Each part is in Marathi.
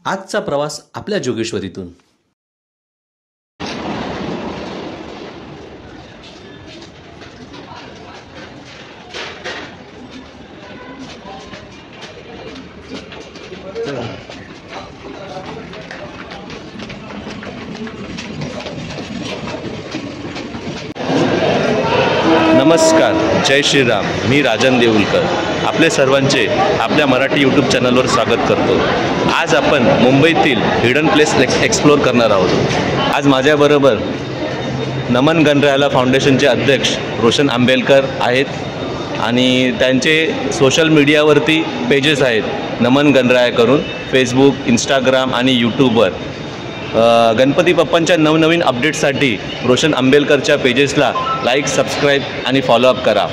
आजचा प्रवास आपल्या जोगेश्वरीतून. नमस्कार, जय श्रीराम. मी राजन देऊलकर आपले सर्वांचे आपल्या मराठी यूट्यूब चॅनलवर स्वागत करतो. आज आपण मुंबईतील हिडन प्लेस एक्सप्लोर करणार आहोत. आज माझ्याबरोबर नमन गणरायाला फाउंडेशनचे अध्यक्ष रोशन आंबेलकर आहेत आणि त्यांचे सोशल मीडियावरती पेजेस आहेत नमन गणराया करून, फेसबुक, इंस्टाग्राम आणि यूट्यूबवर. गणपती बाप्पांच्या नवनवीन अपडेट्ससाठी रोशन आंबेलकरच्या पेजेसला लाईक, सबस्क्राईब आणि फॉलोअप करा.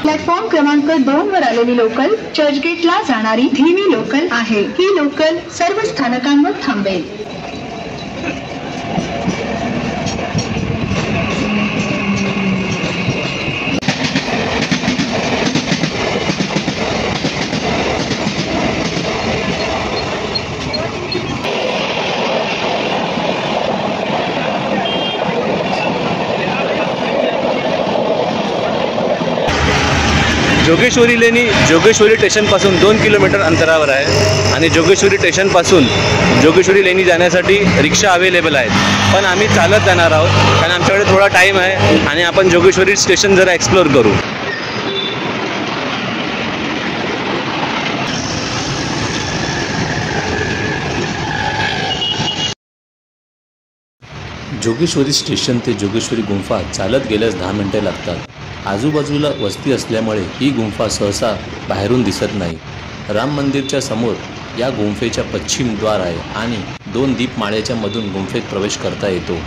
प्लॅटफॉर्म क्रमांक 2 वर आलेली लोकल चर्चगेटला जाणारी धीमी लोकल आहे. ही लोकल सर्व स्थानकांवर थांबेल. जोगेश्वरी लेणी जोगेश्वरी स्टेशनपासून 2 किलोमीटर अंतरावर आहे आणि जोगेश्वरी स्टेशनपासून जोगेश्वरी लेणी जाण्यासाठी रिक्षा अवेलेबल आहेत. पण आम्ही चालत जाणार आहोत कारण आमच्याकडे थोडा टाईम आहे आणि आपण जोगेश्वरी स्टेशन जरा एक्सप्लोर करू. जोगेश्वरी स्टेशन ते जोगेश्वरी गुंफा चालत गेल्यास 10 मिनिटे लागतात. आजूबाजूला वस्ती असल्यामुळे ही गुंफा सहसा बाहेरून दिसत नाही. राम मंदिरच्या समोर या गुंफेच्या पश्चिम द्वार आहे आणि 2 दीपमाळ्याच्या मधून गुंफेत प्रवेश करता येतो.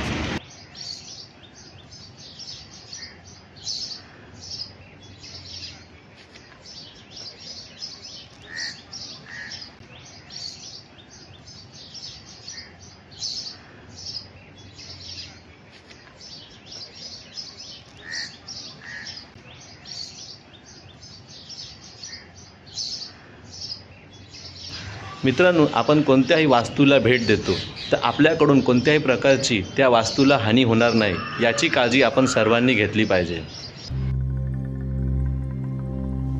मित्रांनो, आपण कोणत्याही वास्तूला भेट देतो तर आपल्याकडून कोणत्याही प्रकारची त्या वास्तूला हानी होणार नाही याची काळजी आपण सर्वांनी घेतली पाहिजे.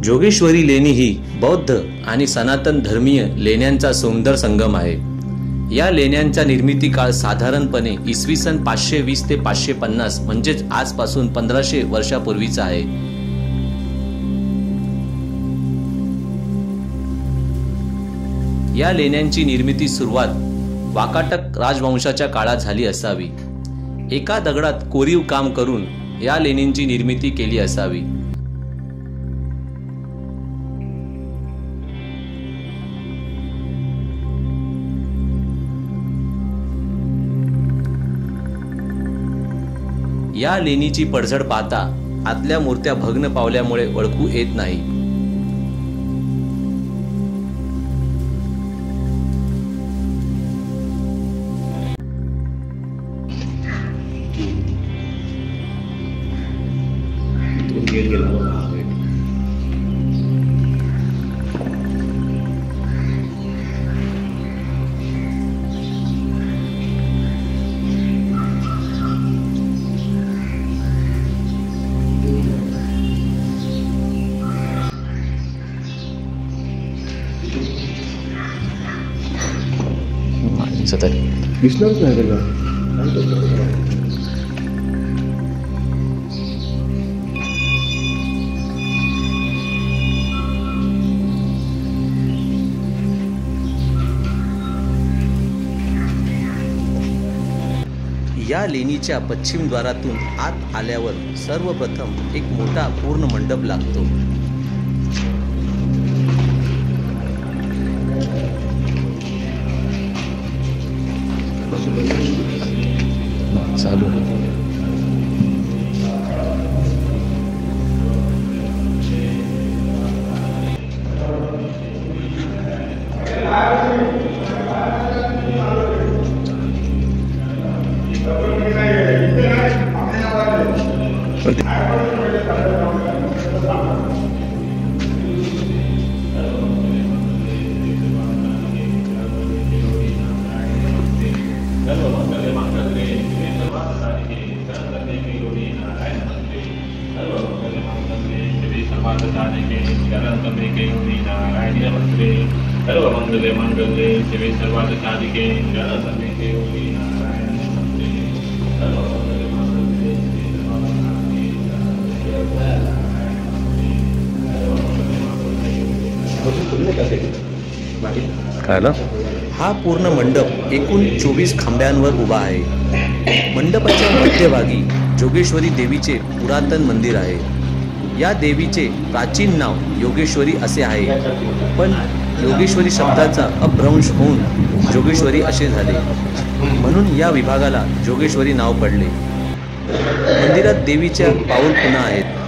जोगेश्वरी लेणी ही बौद्ध आणि सनातन धर्मीय लेण्यांचा सुंदर संगम आहे. या लेण्यांचा निर्मिती काळ साधारणपणे इसवी सन 520 ते 550 म्हणजेच आजपासून 1500 वर्षापूर्वीचा आहे. या लेण्यांची निर्मिती सुरुवात वाकाटक राजवंशाच्या काळात झाली असावी. एका दगडात कोरीव काम करून या लेणींची निर्मिती केली असावी. या लेणीची पडझड पाहता आतल्या मूर्त्या भग्न पावल्यामुळे ओळखू येत नाही. दिसणारच नाही त्याला. या लेणीच्या पश्चिम द्वारातून आत आल्यावर सर्वप्रथम एक मोठा पूर्ण मंडप लागतो. चालू सर्वमंगले मंगले शिवे सर्वार्थ साधिके शरण्ये गौरी नारायण नमस्ते सर्वमंगले मंगले शिवे काय ना हा पूर्ण मंडप एकूण 24 खांब्यांवर उभा आहे. मंडपाच्या मध्यभागी जोगेश्वरी देवीचे पुरातन मंदिर आहे. या देवीचे प्राचीन नाव योगेश्वरी असे आहे, पण योगेश्वरी शब्दाचा अपभ्रंश होऊन जोगेश्वरी असे झाले, म्हणून या विभागाला जोगेश्वरी नाव पडले. मंदिरात देवीच्या पाऊल खुणा आहेत.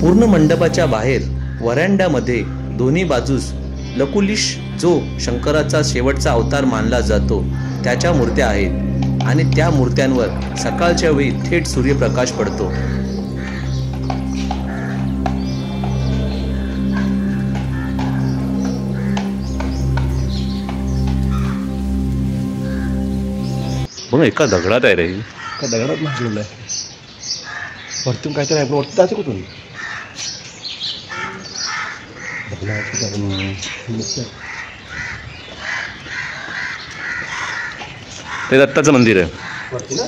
पूर्ण मंडपाच्या बाहेर व्हरांड्यामध्ये दोन्ही बाजूस लकुलिश, जो शंकराचा शेवटचा अवतार मानला जातो, त्याच्या मूर्त्या आहेत आणि त्या मूर्त्यांवर सकाळच्या वेळी थेट सूर्यप्रकाश पडतो. बघ एका दगडात आहे रे. का दगडात लागलेलं आहे. वरतून काहीतरी आहे, पण वरती जायचं कुठून? ते दत्ताचं मंदिर आहे. वरती ना?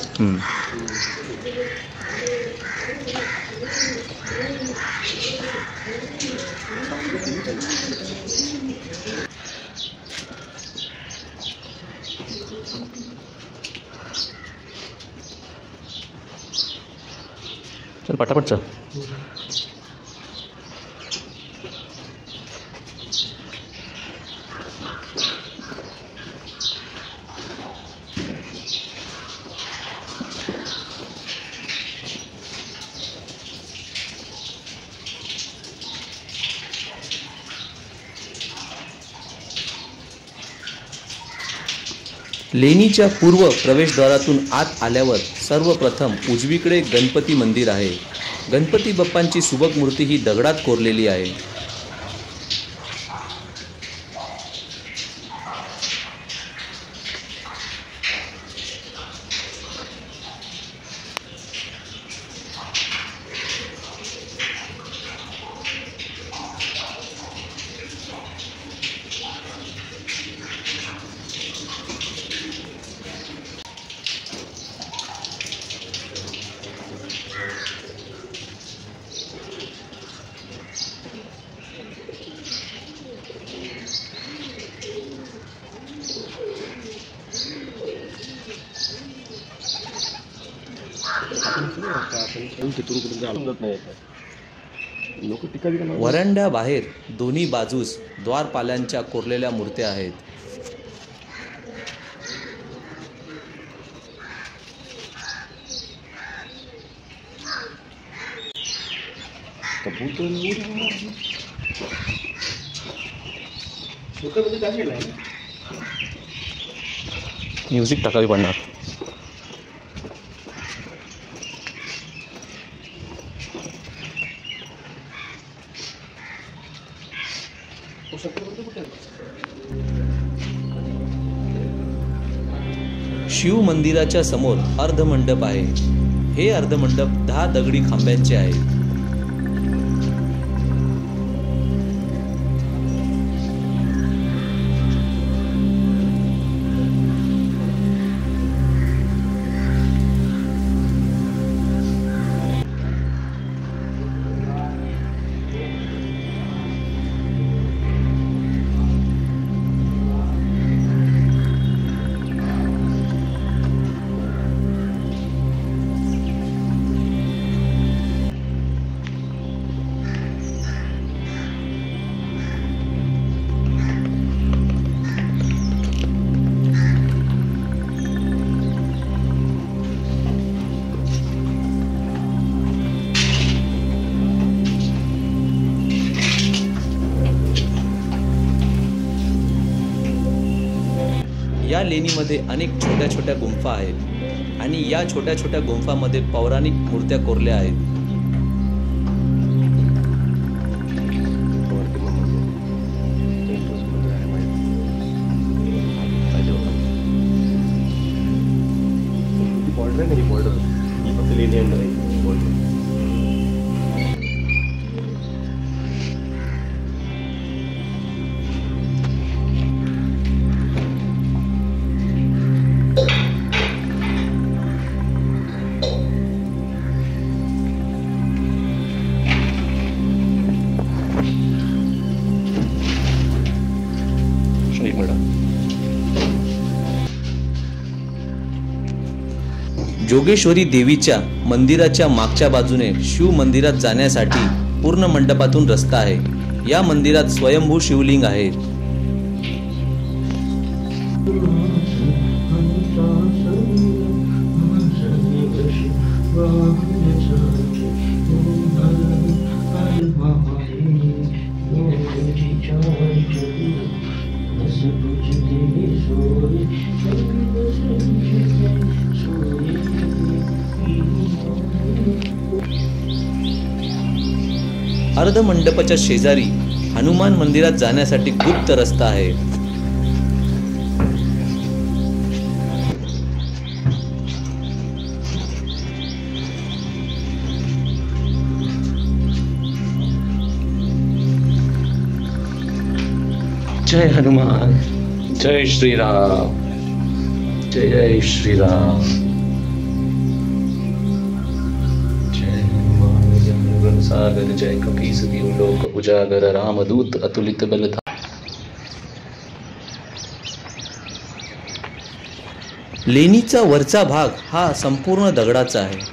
चल पटापट चल. लेणीच्या पूर्व प्रवेशद्वारातून आत आल्यावर सर्वप्रथम उजवीकडे गणपती मंदिर आहे. गणपती बाप्पांची सुबक मूर्ती ही दगडात कोरलेली आहे. तिथून कुठून समजत नाही. लोक टीका बिका लावतात. वरांड्या बाहेर दोन्ही बाजूस द्वारपालांच्या कोरलेल्या मूर्त्या आहेत. म्युझिक टाकावी पडणार. शिव मंदिराच्या समोर अर्धमंडप आहे. हे अर्धमंडप 10 दगडी खांब्यांचे आहे. या लेणीमध्ये अनेक छोट्या छोट्या गुंफा आहेत आणि या छोट्या छोट्या गुंफामध्ये पौराणिक मूर्त्या कोरल्या आहेत. जोगेश्वरी देवीच्या मंदिराच्या मागच्या बाजूने शिव मंदिरात जाण्यासाठी पूर्ण मंडपातून रस्ता आहे. या मंदिरात स्वयंभू शिवलिंग आहे. अर्ध मंडपाच्या शेजारी हनुमान मंदिरात जाण्यासाठी गुप्त रस्ता आहे. जय हनुमान, जय श्रीराम, जय जय श्रीराम. जय हनुमान ज्ञान सागर, जय कपीस तिहु लोक उजागर, रामदूत अतुलित बलधाम. लेणीचा वरचा भाग हा संपूर्ण दगडाचा आहे.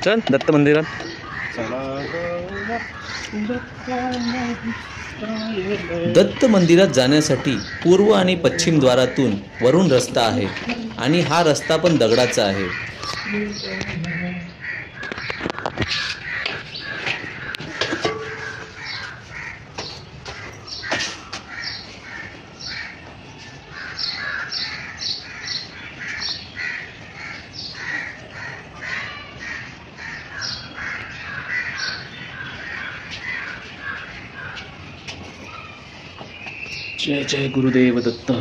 चल दत्त मंदिरात. दत्त मंदिरात जाण्यासाठी पूर्व आणि पश्चिम द्वारातून वरून रस्ता आहे आणि हा रस्ता पण दगडाचा आहे. जय जय गुरुदेव दत्त.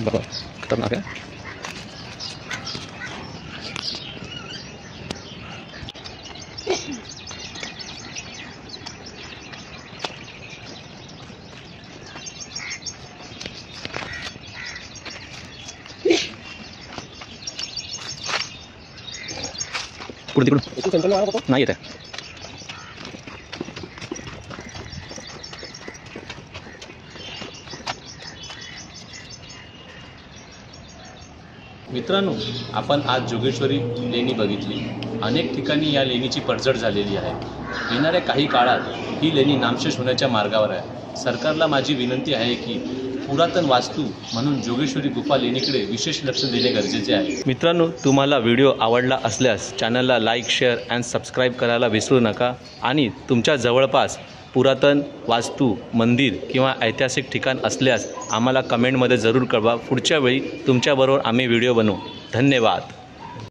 बाबा खतरनाक आहे. कुठे तिकडून नाही येत आहे. मित्रांनो, आपण आज जोगेश्वरी लेणी बघितली. अनेक ठिकाणी या लेणीची पडझड झालेली आहे. येणाऱ्या काही काळात ही लेणी नामशेष होण्याच्या मार्गावर आहे. सरकारला माझी विनंती आहे की पुरातन वास्तू म्हणून जोगेश्वरी गुफा लेणीकडे विशेष लक्ष देणे गरजेचे आहे. मित्रांनो, तुम्हाला व्हिडिओ आवडला असल्यास चॅनलला लाईक, शेअर अँड सबस्क्राईब करायला विसरू नका. आणि तुमच्या जवळपास पुरातन वास्तू, मंदिर किंवा ऐतिहासिक ठिकाण असल्यास आम्हाला कमेंटमध्ये जरूर कळवा. पुढच्या वेळी तुमच्याबरोबर आम्ही व्हिडिओ बनवू. धन्यवाद.